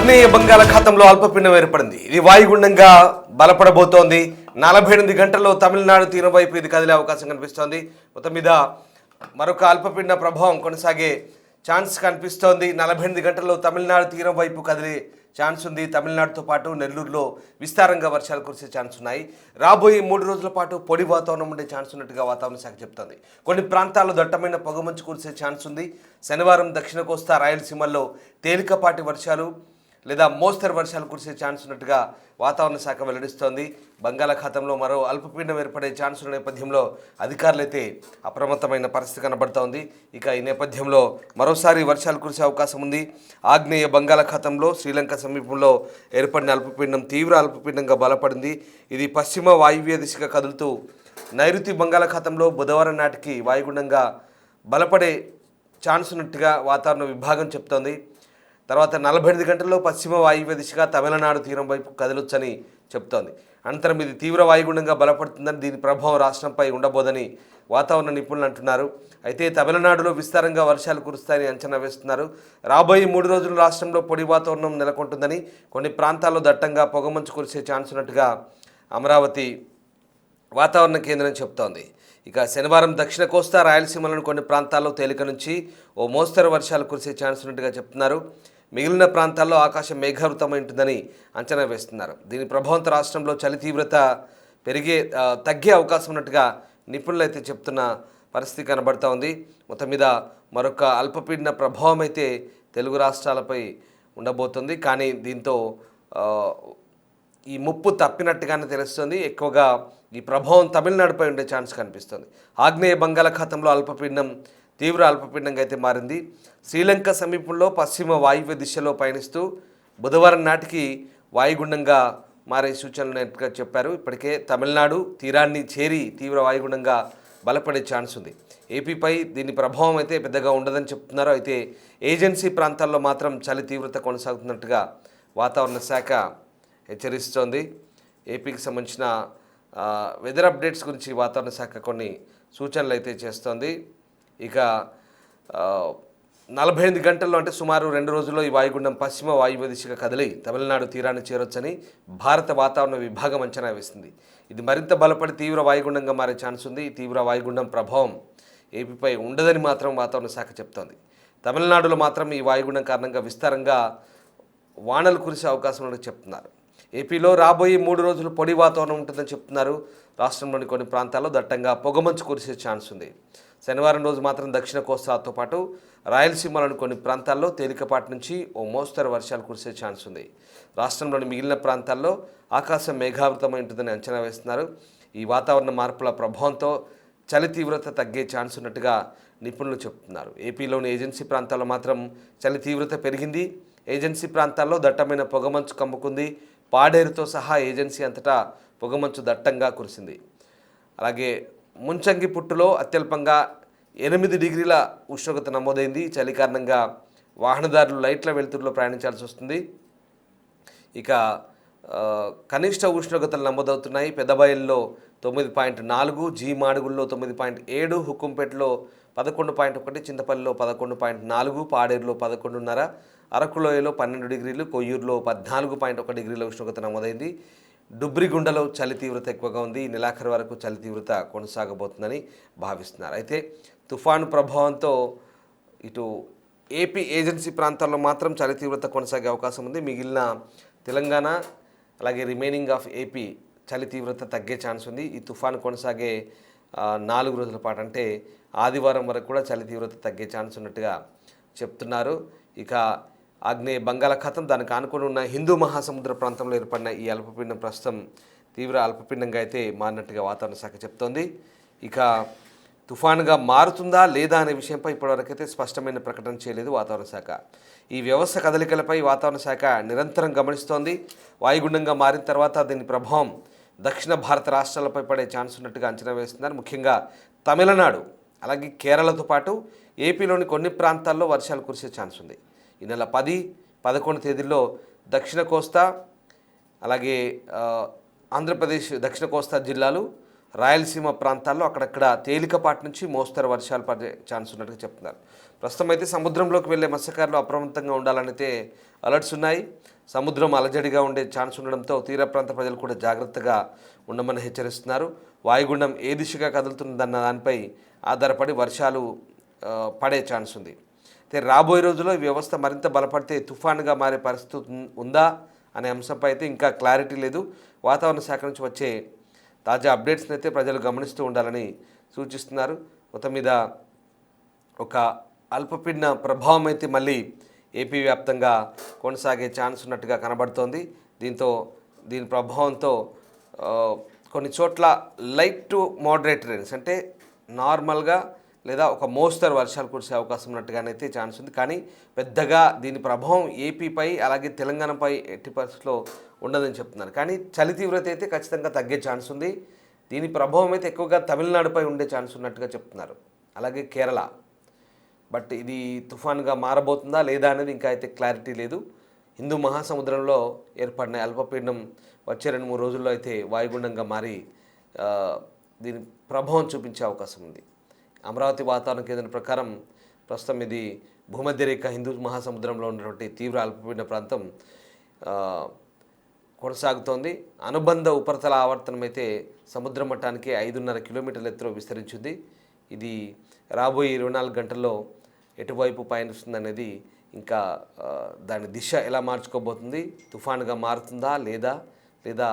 ఆగ్నేయ బంగాళాఖాతంలో అల్పపీడనం ఏర్పడింది. ఇది వాయుగుండంగా బలపడబోతోంది. 48 గంటల్లో తమిళనాడు తీరం వైపు ఇది కదిలే అవకాశం కనిపిస్తోంది. మొత్తం మీద మరొక అల్పపీడన ప్రభావం కొనసాగే ఛాన్స్ కనిపిస్తోంది. 48 గంటల్లో తమిళనాడు తీరం వైపు కదిలే ఛాన్స్ ఉంది. తమిళనాడుతో పాటు నెల్లూరులో విస్తారంగా వర్షాలు కురిసే ఛాన్స్ ఉన్నాయి. రాబోయే 3 రోజుల పాటు పొడి వాతావరణం ఉండే ఛాన్స్ ఉన్నట్టుగా వాతావరణ శాఖ చెప్తోంది. కొన్ని ప్రాంతాల్లో దట్టమైన పొగమంచు కురిసే ఛాన్స్ ఉంది. శనివారం దక్షిణ కోస్తా రాయలసీమల్లో తేలికపాటి వర్షాలు లేదా మోస్తరు వర్షాలు కురిసే ఛాన్స్ ఉన్నట్టుగా వాతావరణ శాఖ వెల్లడిస్తోంది. బంగాళాఖాతంలో మరో అల్పపీడనం ఏర్పడే ఛాన్స్ ఉన్న నేపథ్యంలో అధికారులైతే అప్రమత్తమైన పరిస్థితి కనబడుతోంది. ఇక ఈ నేపథ్యంలో మరోసారి వర్షాలు కురిసే అవకాశం ఉంది. ఆగ్నేయ బంగాళాఖాతంలో శ్రీలంక సమీపంలో ఏర్పడిన అల్పపీడనం తీవ్ర అల్పపీడనంగా బలపడింది. ఇది పశ్చిమ వాయువ్య దిశగా కదులుతూ నైరుతి బంగాళాఖాతంలో బుధవారం నాటికి వాయుగుండంగా బలపడే ఛాన్స్ ఉన్నట్టుగా వాతావరణ విభాగం చెప్తోంది. తర్వాత 48 గంటల్లో పశ్చిమ వాయువ్య దిశగా తమిళనాడు తీరం వైపు కదలొచ్చని చెప్తోంది. అనంతరం ఇది తీవ్ర వాయుగుండంగా బలపడుతుందని, దీని ప్రభావం రాష్ట్రంపై ఉండబోదని వాతావరణ నిపుణులు అంటున్నారు. అయితే తమిళనాడులో విస్తారంగా వర్షాలు కురుస్తాయని అంచనా వేస్తున్నారు. రాబోయే 3 రోజులు రాష్ట్రంలో పొడి వాతావరణం నెలకొంటుందని, కొన్ని ప్రాంతాల్లో దట్టంగా పొగమంచు కురిసే ఛాన్స్ ఉన్నట్టుగా అమరావతి వాతావరణ కేంద్రం చెప్తోంది. ఇక శనివారం దక్షిణ కోస్తా రాయలసీమలోని కొన్ని ప్రాంతాల్లో తేలిక నుంచి ఓ మోస్తరు వర్షాలు కురిసే ఛాన్స్ ఉన్నట్టుగా చెప్తున్నారు. మిగిలిన ప్రాంతాల్లో ఆకాశం మేఘావృతమై ఉంటుందని అంచనా వేస్తున్నారు. దీని ప్రభావంతో రాష్ట్రంలో చలి తీవ్రత తగ్గే అవకాశం ఉన్నట్టుగా నిపుణులు అయితే చెప్తున్న పరిస్థితి కనబడుతూ ఉంది. మొత్తం మీద మరొక అల్పపీడన ప్రభావం అయితే తెలుగు రాష్ట్రాలపై ఉండబోతుంది. కానీ దీంతో ఈ ముప్పు తప్పినట్టుగానే తెలుస్తుంది. ఎక్కువగా ఈ ప్రభావం తమిళనాడుపై ఉండే ఛాన్స్ కనిపిస్తుంది. ఆగ్నేయ బంగాళాఖాతంలో అల్పపీడనం తీవ్ర అల్పపీడనంగా అయితే మారింది. శ్రీలంక సమీపంలో పశ్చిమ వాయువ్య దిశలో పయనిస్తూ బుధవారం నాటికి వాయుగుండంగా మారే సూచనలు చెప్పారు. ఇప్పటికే తమిళనాడు తీరాన్ని చేరి తీవ్ర వాయుగుండంగా బలపడే ఛాన్స్ ఉంది. ఏపీపై దీని ప్రభావం అయితే పెద్దగా ఉండదని చెప్తున్నారు. అయితే ఏజెన్సీ ప్రాంతాల్లో మాత్రం చలి తీవ్రత కొనసాగుతున్నట్టుగా వాతావరణ శాఖ హెచ్చరిస్తోంది. ఏపీకి సంబంధించిన వెదర్ అప్డేట్స్ గురించి వాతావరణ శాఖ కొన్ని సూచనలు అయితే చేస్తోంది. ఇక 48 గంటల్లో అంటే సుమారు 2 రోజుల్లో ఈ వాయుగుండం పశ్చిమ వాయువ్య దిశగా కదిలి తమిళనాడు తీరాన్ని చేరొచ్చని భారత వాతావరణ విభాగం అంచనా వేసింది. ఇది మరింత బలపడి తీవ్ర వాయుగుండంగా మారే ఛాన్స్ ఉంది. ఈ తీవ్ర వాయుగుండం ప్రభావం ఏపీపై ఉండదని మాత్రం వాతావరణ శాఖ చెప్తోంది. తమిళనాడులో మాత్రం ఈ వాయుగుండం కారణంగా విస్తారంగా వానలు కురిసే అవకాశం ఉన్నట్టు చెప్తున్నారు. ఏపీలో రాబోయే 3 రోజులు పొడి వాతావరణం ఉంటుందని చెప్తున్నారు. రాష్ట్రంలోని కొన్ని ప్రాంతాల్లో దట్టంగా పొగమంచు కురిసే ఛాన్స్ ఉంది. శనివారం రోజు మాత్రం దక్షిణ కోస్తాతో పాటు రాయలసీమలోని కొన్ని ప్రాంతాల్లో తేలికపాటి నుంచి ఓ మోస్తరు వర్షాలు కురిసే ఛాన్స్ ఉంది. రాష్ట్రంలోని మిగిలిన ప్రాంతాల్లో ఆకాశం మేఘావృతమై ఉంటుందని అంచనా వేస్తున్నారు. ఈ వాతావరణ మార్పుల ప్రభావంతో చలి తీవ్రత తగ్గే ఛాన్స్ ఉన్నట్టుగా నిపుణులు చెప్తున్నారు. ఏపీలోని ఏజెన్సీ ప్రాంతాల్లో మాత్రం చలి తీవ్రత పెరిగింది. ఏజెన్సీ ప్రాంతాల్లో దట్టమైన పొగమంచు కమ్ముకుంది. పాడేరుతో సహా ఏజెన్సీ అంతటా పొగమంచు దట్టంగా కురిసింది. అలాగే ముంచంగి పుట్టులో అత్యల్పంగా 8 డిగ్రీల ఉష్ణోగ్రత నమోదైంది. చలి కారణంగా వాహనదారులు లైట్ల వెలుతురులో ప్రయాణించాల్సి వస్తుంది. ఇక కనిష్ట ఉష్ణోగ్రతలు నమోదవుతున్నాయి. పెద్దబయల్లో 9.4, జీ మాడుగుల్లో 9.7, హుకుంపేటలో 11.1, చింతపల్లిలో 11.4, పాడేరులో 11.5, అరకులోయలో 12 డిగ్రీలు, కొయ్యూరులో 14.1 డిగ్రీల ఉష్ణోగ్రత నమోదైంది. డుబ్రిగుండలో చలి తీవ్రత ఎక్కువగా ఉంది. నెలాఖరు వరకు చలి తీవ్రత కొనసాగబోతుందని భావిస్తున్నారు. అయితే తుఫాను ప్రభావంతో ఇటు ఏపీ ఏజెన్సీ ప్రాంతాల్లో మాత్రం చలి తీవ్రత కొనసాగే అవకాశం ఉంది. మిగిలిన తెలంగాణ అలాగే రిమైనింగ్ ఆఫ్ ఏపీ చలి తీవ్రత తగ్గే ఛాన్స్ ఉంది. ఈ తుఫాను కొనసాగే 4 రోజుల పాటు అంటే ఆదివారం వరకు కూడా చలి తీవ్రత తగ్గే ఛాన్స్ ఉన్నట్టుగా చెప్తున్నారు. ఇక ఆగ్నేయ బంగాళాఖాతం దానికి ఆనుకొని ఉన్న హిందూ మహాసముద్ర ప్రాంతంలో ఏర్పడిన ఈ అల్పపీడనం ప్రస్తుతం తీవ్ర అల్పపీడనంగా అయితే మారినట్టుగా వాతావరణ శాఖ చెప్తోంది. ఇక తుఫానుగా మారుతుందా లేదా అనే విషయంపై ఇప్పటివరకైతే స్పష్టమైన ప్రకటన చేయలేదు వాతావరణ శాఖ. ఈ వ్యవస్థ కదలికలపై వాతావరణ శాఖ నిరంతరం గమనిస్తోంది. వాయుగుండంగా మారిన తర్వాత దీని ప్రభావం దక్షిణ భారత రాష్ట్రాలపై పడే ఛాన్స్ ఉన్నట్టుగా అంచనా వేస్తున్నారు. ముఖ్యంగా తమిళనాడు అలాగే కేరళతో పాటు ఏపీలోని కొన్ని ప్రాంతాల్లో వర్షాలు కురిసే ఛాన్స్ ఉంది. ఈ నెల 10, 11 తేదీల్లో దక్షిణ కోస్తా అలాగే ఆంధ్రప్రదేశ్ దక్షిణ కోస్తా జిల్లాలు, రాయలసీమ ప్రాంతాల్లో అక్కడక్కడ తేలికపాటి నుంచి మోస్తరు వర్షాలు పడే ఛాన్స్ ఉన్నట్టుగా చెప్తున్నారు. ప్రస్తుతం అయితే సముద్రంలోకి వెళ్ళే మత్స్యకారులు అప్రమత్తంగా ఉండాలని అయితే అలర్ట్స్ ఉన్నాయి. సముద్రం అలజడిగా ఉండే ఛాన్స్ ఉండడంతో తీర ప్రాంత ప్రజలు కూడా జాగ్రత్తగా ఉండమని హెచ్చరిస్తున్నారు. వాయుగుండం ఏ దిశగా కదులుతుందన్న దానిపై ఆధారపడి వర్షాలు పడే ఛాన్స్ ఉంది. అయితే రాబోయే రోజుల్లో ఈ వ్యవస్థ మరింత బలపడితే తుఫానుగా మారే పరిస్థితి ఉందా అనే అంశంపై అయితే ఇంకా క్లారిటీ లేదు. వాతావరణ శాఖ నుంచి వచ్చే తాజా అప్డేట్స్ని అయితే ప్రజలు గమనిస్తూ ఉండాలని సూచిస్తున్నారు. మొత్తం మీద ఒక అల్పపీడన ప్రభావం అయితే మళ్ళీ ఏపీ వ్యాప్తంగా కొనసాగే ఛాన్స్ ఉన్నట్టుగా కనబడుతోంది. దీని ప్రభావంతో కొన్ని చోట్ల లైట్ టు మోడరేట్ రైన్స్ అంటే నార్మల్గా లేదా ఒక మోస్తరు వర్షాలు కురిసే అవకాశం ఉన్నట్టుగానైతే ఛాన్స్ ఉంది. కానీ పెద్దగా దీని ప్రభావం ఏపీపై అలాగే తెలంగాణపై ఎట్టి పరిస్థితుల్లో ఉండదని చెప్తున్నారు. కానీ చలి తీవ్రత అయితే ఖచ్చితంగా తగ్గే ఛాన్స్ ఉంది. దీని ప్రభావం అయితే ఎక్కువగా తమిళనాడుపై ఉండే ఛాన్స్ ఉన్నట్టుగా చెప్తున్నారు, అలాగే కేరళ. బట్ ఇది తుఫాన్గా మారబోతుందా లేదా అనేది ఇంకా అయితే క్లారిటీ లేదు. హిందూ మహాసముద్రంలో ఏర్పడిన అల్పపీడనం వచ్చే 2-3 రోజుల్లో అయితే వాయుగుండంగా మారి దీని ప్రభావం చూపించే అవకాశం ఉంది. అమరావతి వాతావరణ కేంద్రం ప్రకారం ప్రస్తుతం ఇది భూమధ్యరేఖ హిందూ మహాసముద్రంలో ఉన్నటువంటి తీవ్ర అల్పపీడన ప్రాంతం కొనసాగుతోంది. అనుబంధ ఉపరితల ఆవర్తనం అయితే సముద్ర మట్టానికి 5.5 కిలోమీటర్ల ఎత్తులో విస్తరించింది. ఇది రాబోయే 24 గంటల్లో ఎటువైపు పయనిస్తుంది అనేది ఇంకా దాని దిశ ఎలా మార్చుకోబోతుంది, తుఫానుగా మారుతుందా లేదా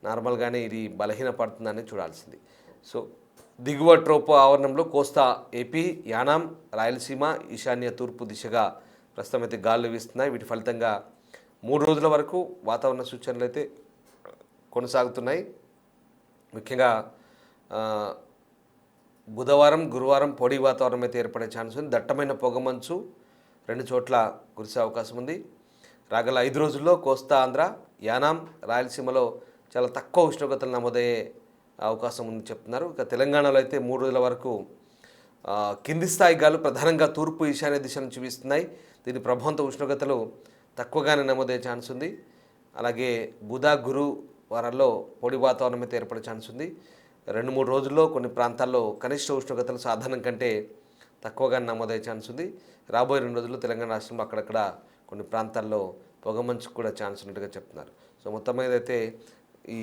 నార్మల్గానే ఇది బలహీనపడుతుందని చూడాల్సింది. సో దిగువ ట్రోపో ఆవరణంలో కోస్తా ఏపీ, యానాం, రాయలసీమ, ఈశాన్య తూర్పు దిశగా ప్రస్తుతం అయితే గాలులు వీస్తున్నాయి. వీటి ఫలితంగా 3 రోజుల వరకు వాతావరణ సూచనలు అయితే కొనసాగుతున్నాయి. ముఖ్యంగా బుధవారం, గురువారం పొడి వాతావరణం అయితే ఏర్పడే ఛాన్స్ ఉంది. దట్టమైన పొగమంచు 2 చోట్ల కురిసే అవకాశం ఉంది. రాగల 5 రోజుల్లో కోస్తా ఆంధ్ర, యానాం, రాయలసీమలో చాలా తక్కువ ఉష్ణోగ్రతలు నమోదయ్యే అవకాశం ఉంది చెప్తున్నారు. ఇక తెలంగాణలో అయితే 3 రోజుల వరకు కింది స్థాయి గాలు ప్రధానంగా తూర్పు ఈశాన్య దిశ నుంచి వీస్తున్నాయి. దీని ప్రభావంతో ఉష్ణోగ్రతలు తక్కువగానే నమోదయ్యే ఛాన్స్ ఉంది. అలాగే బుధ, గురు వారాల్లో పొడి వాతావరణం అయితే ఏర్పడే ఛాన్స్ ఉంది. 2-3 రోజుల్లో కొన్ని ప్రాంతాల్లో కనిష్ట ఉష్ణోగ్రతలు సాధారణం కంటే తక్కువగా నమోదయ్యే ఛాన్స్ ఉంది. రాబోయే 2 రోజుల్లో తెలంగాణ రాష్ట్రంలో అక్కడక్కడ కొన్ని ప్రాంతాల్లో పొగమంచుకు కూడా ఛాన్స్ ఉన్నట్టుగా చెప్తున్నారు. సో మొత్తం మీద అయితే ఈ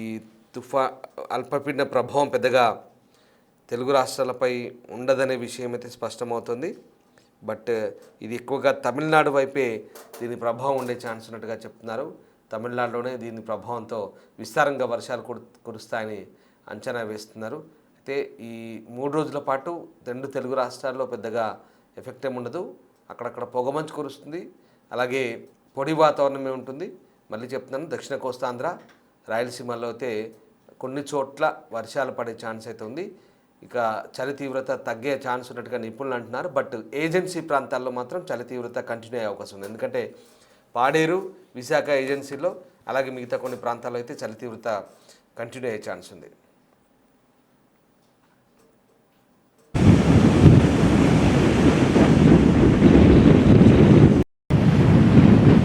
అల్పపీడన ప్రభావం పెద్దగా తెలుగు రాష్ట్రాలపై ఉండదనే విషయం అయితే స్పష్టమవుతుంది. బట్ ఇది ఎక్కువగా తమిళనాడు వైపే దీని ప్రభావం ఉండే ఛాన్స్ ఉన్నట్టుగా చెప్తున్నారు. తమిళనాడులోనే దీని ప్రభావంతో విస్తారంగా వర్షాలు కురుస్తాయని అంచనా వేస్తున్నారు. అయితే ఈ 3 రోజుల పాటు 2 తెలుగు రాష్ట్రాల్లో పెద్దగా ఎఫెక్ట్ ఏమి ఉండదు. అక్కడక్కడ పొగమంచు కురుస్తుంది, అలాగే పొడి వాతావరణమే ఉంటుంది. మళ్ళీ చెప్తున్నాను, దక్షిణ కోస్తాంధ్ర, రాయలసీమలో అయితే కొన్ని చోట్ల వర్షాలు పడే ఛాన్స్ అయితే ఉంది. ఇక చలి తీవ్రత తగ్గే ఛాన్స్ ఉన్నట్టుగా నిపుణులు అంటున్నారు. బట్ ఏజెన్సీ ప్రాంతాల్లో మాత్రం చలి తీవ్రత కంటిన్యూ అయ్యే అవకాశం ఉంది. ఎందుకంటే పాడేరు, విశాఖ ఏజెన్సీలో అలాగే మిగతా కొన్ని ప్రాంతాల్లో అయితే చలి తీవ్రత కంటిన్యూ అయ్యే ఛాన్స్ ఉంది.